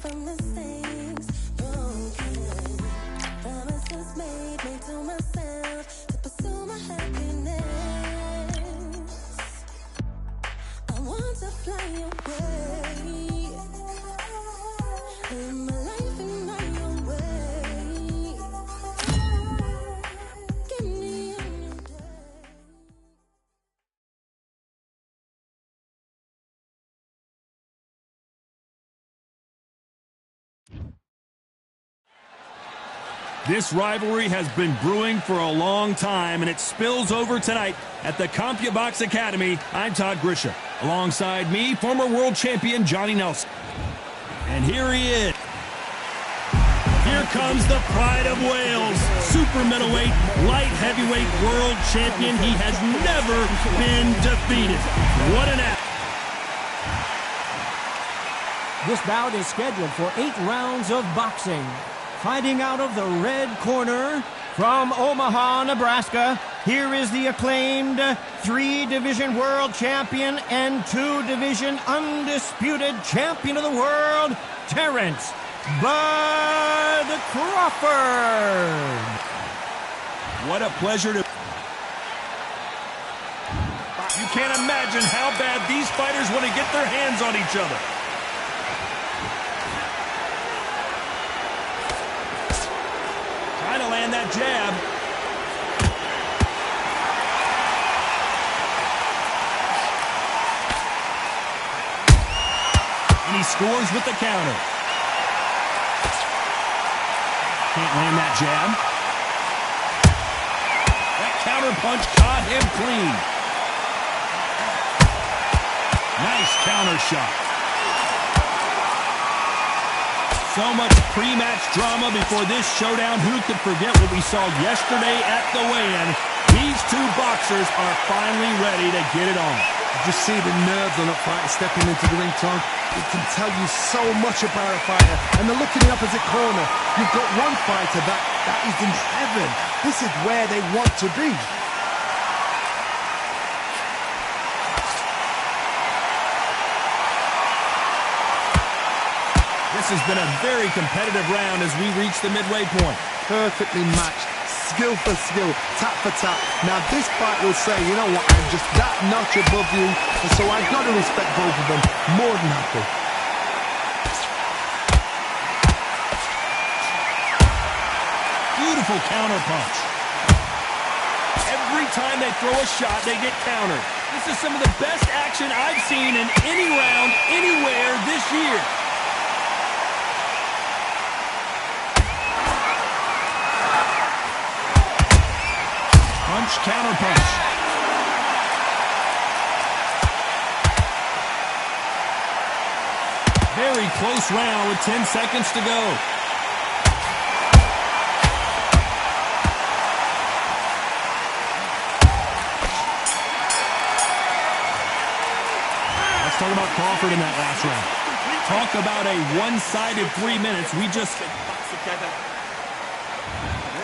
from mistakes broken. Promises made to myself to pursue my happiness. I want to fly away, live my life in my own way. Give me a new day. This rivalry has been brewing for a long time, and it spills over tonight at the CompuBox Academy. I'm Todd Grisham. Alongside me, former world champion Johnny Nelson. And here he is. Here comes the pride of Wales, super middleweight, light heavyweight world champion. He has never been defeated. What an act. This bout is scheduled for 8 rounds of boxing. Fighting out of the red corner from Omaha, Nebraska, here is the acclaimed 3-division world champion and 2-division undisputed champion of the world, Terrence Bud Crawford. What a pleasure to... You can't imagine how bad these fighters want to get their hands on each other. Trying to land that jab. And he scores with the counter. Can't land that jab. That counter punch caught him clean. Nice counter shot. So much pre-match drama before this showdown. Who could forget what we saw yesterday at the weigh-in? These two boxers are finally ready to get it on. You just see the nerves on a fighter stepping into the ring, Tom. It can tell you so much about a fighter. And the look in the opposite corner. You've got one fighter that is in heaven. This is where they want to be. This has been a very competitive round as we reach the midway point. Perfectly matched, skill for skill, tap for tap. Now this fight will say, you know what, I'm just that notch above you, and so I've got to respect both of them. More than happy. Beautiful counter punch. Every time they throw a shot, they get countered. This is some of the best action I've seen in any round, anywhere this year. Punch, counter punch. Very close round with 10 seconds to go. Let's talk about Crawford in that last round. Talk about a one-sided 3 minutes. We just...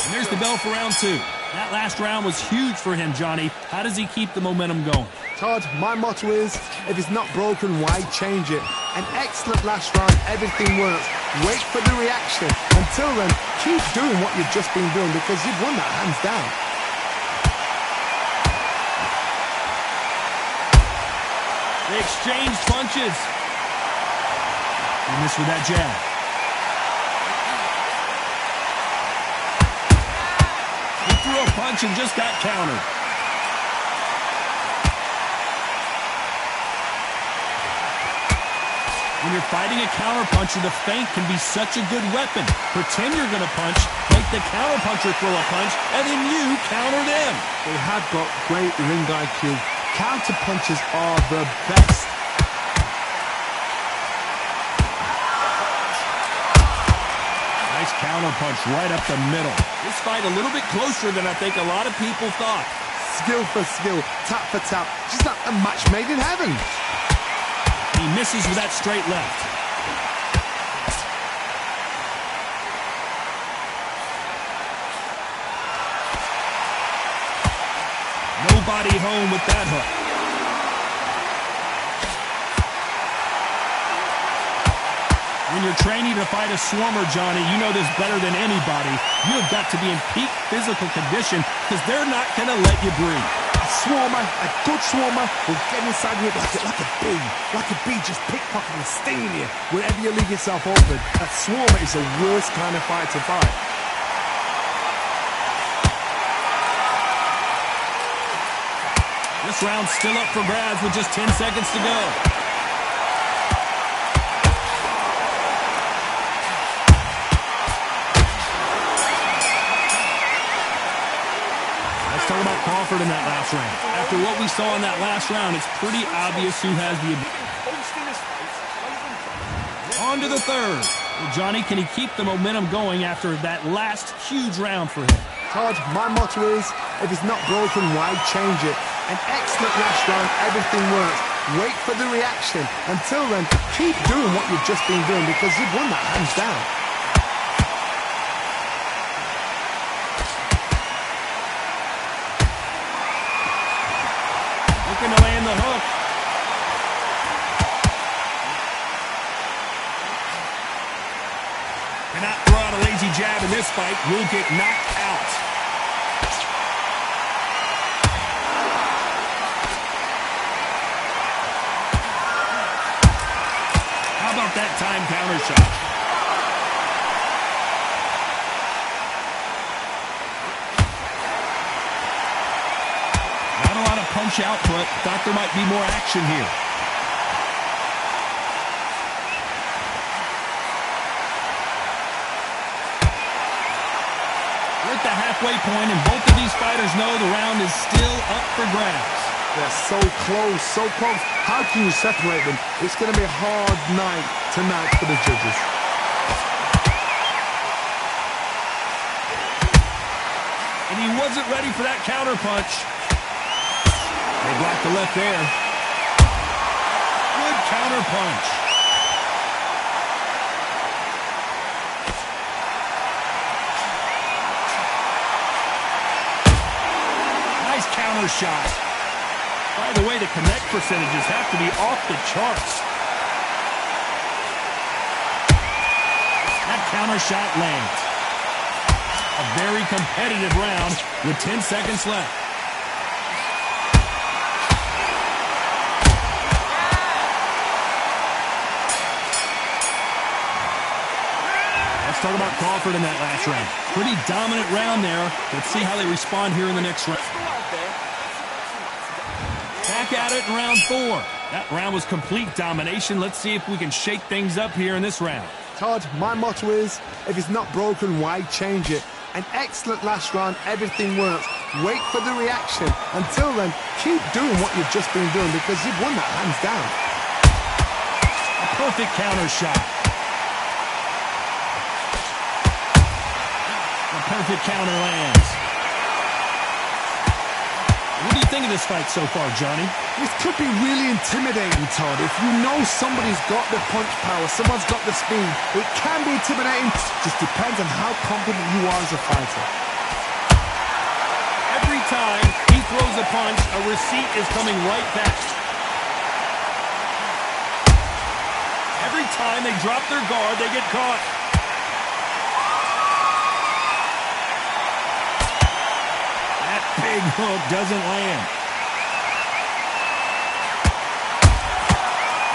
And there's the bell for round 2. That last round was huge for him, Johnny. How does he keep the momentum going? Todd, my motto is, if it's not broken, why change it? An excellent last round, everything works. Wait for the reaction. Until then, keep doing what you've just been doing because you've won that hands down. They exchanged punches. And this with that jab. He threw a punch and just got countered. When you're fighting a counterpuncher, the feint can be such a good weapon. Pretend you're going to punch, make the counterpuncher throw a punch, and then you counter them. They have got great ring IQ. Counterpunches are the best. Nice counterpunch right up the middle. This fight a little bit closer than I think a lot of people thought. Skill for skill, tap for tap. Just like a match made in heaven. He misses with that straight left. Nobody home with that hook. When you're training to fight a swarmer, Johnny, you know this better than anybody. You have got to be in peak physical condition because they're not going to let you breathe. A swarmer, a good swarmer, will get inside you like a bee. Like a bee just pickpocketing and stinging you wherever you leave yourself open. A swarmer is the worst kind of fight to fight. This round's still up for grabs with just 10 seconds to go. Let's talk about Crawford in that last round. After what we saw in that last round, it's pretty obvious who has the advantage. On to the third. Well, Johnny, can he keep the momentum going after that last huge round for him? Todd, my motto is, if it's not broken, why change it? An excellent last round, everything works. Wait for the reaction. Until then, keep doing what you've just been doing because you've won that hands down. Looking to land the hook. Cannot throw out a lazy jab in this fight. Will get knocked out. How about that time counter shot? Not a lot of punch output. Thought there might be more action here. We're at the halfway point, and both of these fighters know the round is still up for grabs. They're so close, so close. How can you separate them? It's going to be a hard night tonight for the judges. And he wasn't ready for that counter punch. They blocked the left there. Good counter punch. Nice counter shot. By the way, the connect percentages have to be off the charts. That counter shot lands. A very competitive round with 10 seconds left. Let's talk about Crawford in that last round. Pretty dominant round there. Let's see how they respond here in the next round. Back at it in round 4. That round was complete domination. Let's see if we can shake things up here in this round. Todd, my motto is, if it's not broken, why change it? An excellent last round, everything works. Wait for the reaction. Until then, keep doing what you've just been doing because you've won that hands down. A perfect counter shot. A perfect counter lands. What do you think of this fight so far, Johnny? This could be really intimidating, Todd. If you know somebody's got the punch power, someone's got the speed, it can be intimidating. Just depends on how confident you are as a fighter. Every time he throws a punch, a receipt is coming right back. Every time they drop their guard, they get caught. That big hook doesn't land.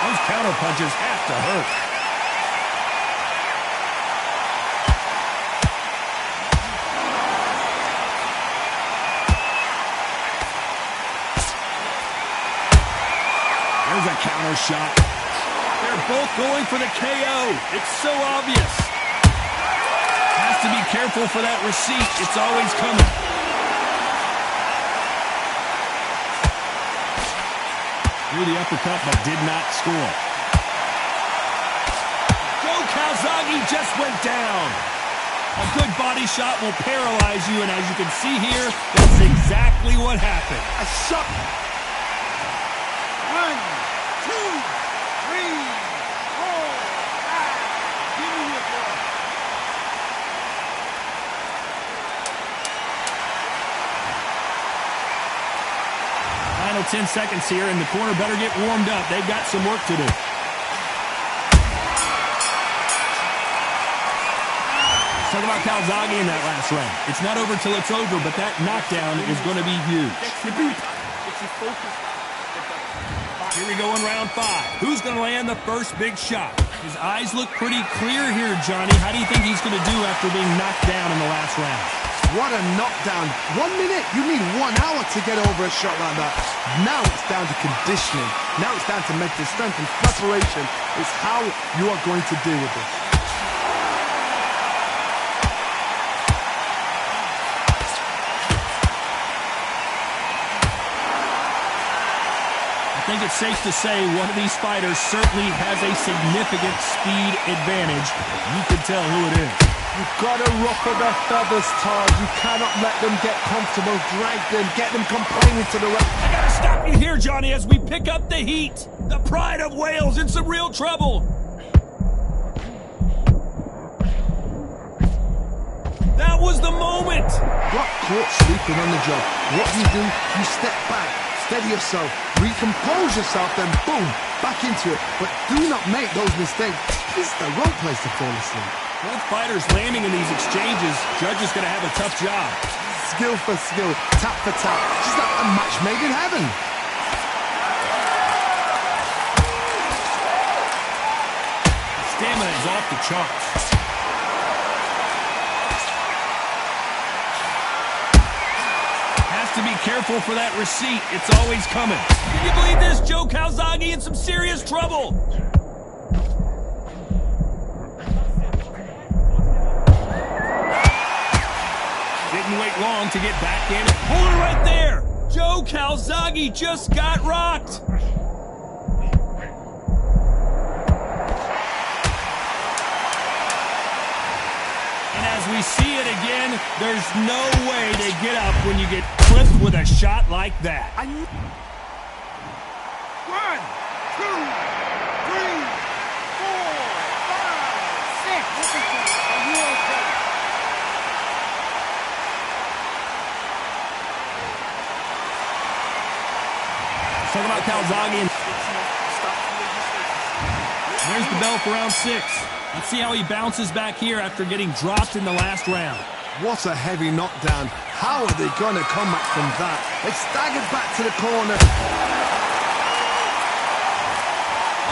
Those counter punches have to hurt. There's a counter shot. They're both going for the KO. It's so obvious. Has to be careful for that receipt. It's always coming. Threw the uppercut, but did not score. Joe Calzaghe just went down. A good body shot will paralyze you, and as you can see here, that's exactly what happened. A shot. 1, 2, 3, 4, 5. Give me your ball. Final 10 seconds here, and the corner better get warmed up. They've got some work to do. Talk about Calzaghe in that last round. It's not over till it's over, but that knockdown is going to be huge. Here we go in round 5. Who's going to land the first big shot? His eyes look pretty clear here, Johnny. How do you think he's going to do after being knocked down in the last round? What a knockdown. 1 minute? You need 1 hour to get over a shot like that. Now it's down to conditioning. Now it's down to mental strength and preparation. It's how you are going to deal with this. I think it's safe to say one of these fighters certainly has a significant speed advantage. You can tell who it is. You've got to ruffle their feathers, Todd. You cannot let them get comfortable. Drag them, get them complaining to the ref. I gotta stop you here, Johnny, as we pick up the heat. The pride of Wales in some real trouble. That was the moment. Got caught sleeping on the job. What do? You step back, steady yourself, recompose yourself, then boom, back into it. But do not make those mistakes. This is the wrong place to fall asleep. Both fighters landing in these exchanges. Judge is going to have a tough job. Skill for skill, tap for tap. Just like a match made in heaven. Stamina is off the charts. Has to be careful for that receipt. It's always coming. Can you believe this? Joe Calzaghe in some serious trouble. Didn't wait long to get back in. Hold it right there. Joe Calzaghe just got rocked. And as we see it again, there's no way to get up when you get clipped with a shot like that. 1, 2, 3, 4, 5, 6. Are you okay? Talk about Calzaghe. There's the bell for round 6. Let's see how he bounces back here after getting dropped in the last round. What a heavy knockdown. How are they going to come back from that? They staggered back to the corner.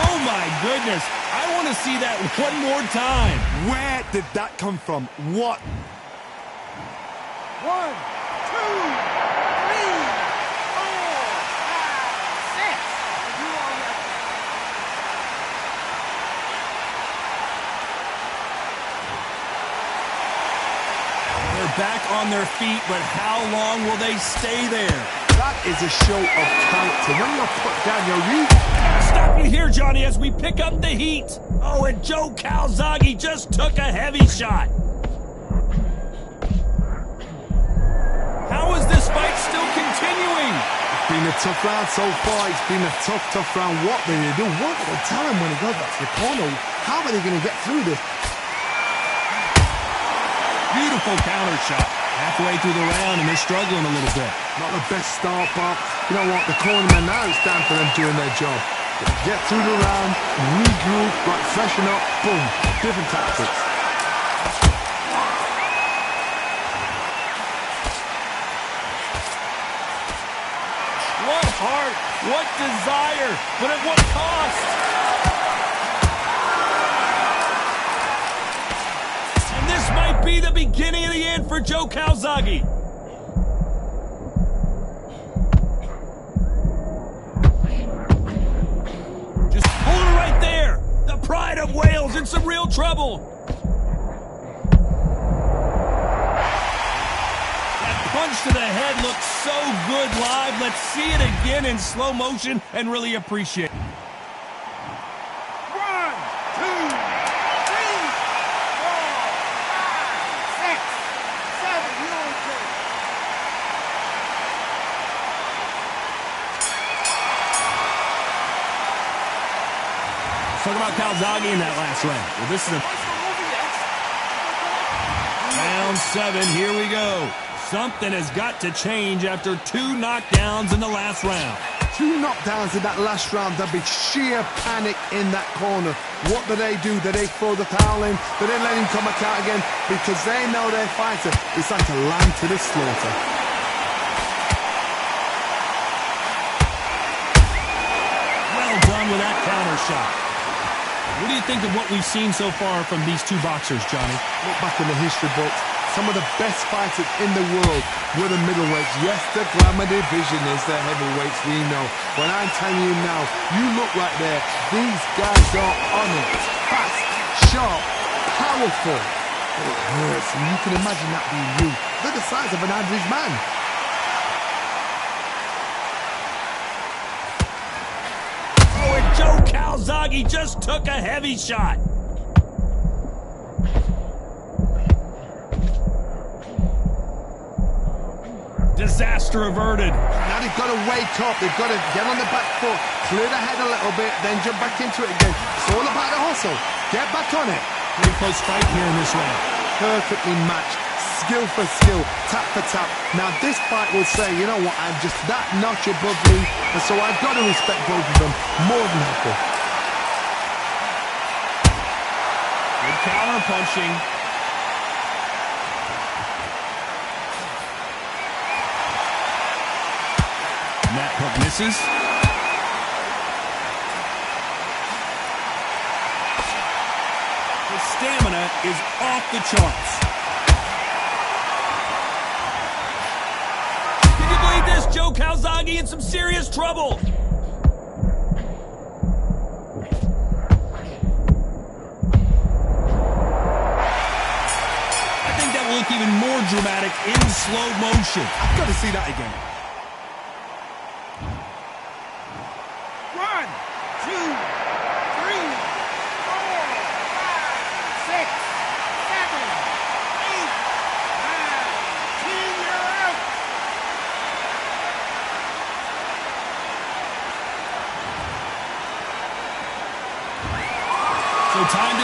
Oh my goodness. I want to see that one more time. Where did that come from? What? 1, 2, 3, 4, 5, 6. They're back on their feet, but how long will they stay there? That is a show of character. When you're put down, you're Stop you here, Johnny, as we pick up the heat. Oh, and Joe Calzaghe just took a heavy shot. How is this fight still continuing? It's been a tough round so far. It's been a tough round. What will they do? What will they tell him when he goes back to the corner? How are they going to get through this? Beautiful counter shot. Halfway through the round, and they're struggling a little bit. Not the best start, but you know what? The cornermen now, it's time for them doing their job. Get through the round, regroup, like freshen up, boom. Different tactics. What heart, what desire, but at what cost? And this might be the beginning of the end for Joe Calzaghe. Just hold it right there. The pride of Wales in some real trouble. Punch to the head looks so good live. Let's see it again in slow motion and really appreciate it. 1, 2, 3, 4, 5, 6, 7. You're okay. Let's talk about Calzaghe in that last round. Well, this is round 7. Here we go. Something has got to change after 2 knockdowns in the last round. 2 knockdowns in that last round. There'll be sheer panic in that corner. What do? Do they throw the towel in? Do they let him come back out again? Because they know their fighter is like a lamb to the slaughter. Well done with that counter shot. What do you think of what we've seen so far from these two boxers, Johnny? Look back in the history books. Some of the best fighters in the world were the middleweights. Yes, the glamour division is the heavyweights, we know. But I'm telling you now, you look right there. These guys are on it. Fast, sharp, powerful. It hurts, and you can imagine that being you. They're the size of an average man. Oh, and Joe Calzaghe just took a heavy shot. Disaster averted. Now they've got to wake up. They've got to get on the back foot, clear the head a little bit, then jump back into it again. It's all about the hustle. Get back on it. Pretty close fight here in this round. Perfectly matched. Skill for skill, tap for tap. Now this fight will say, you know what, I'm just that notch above me, and so I've got to respect both of them more than happy. Good counter punching. And that hook misses. His stamina is off the charts. Can you believe this? Joe Calzaghe in some serious trouble. I think that will look even more dramatic in slow motion. I've got to see that again. 1, 2, 3, 4, 5, 6, 7, 8, 9, 10, you're out. So time to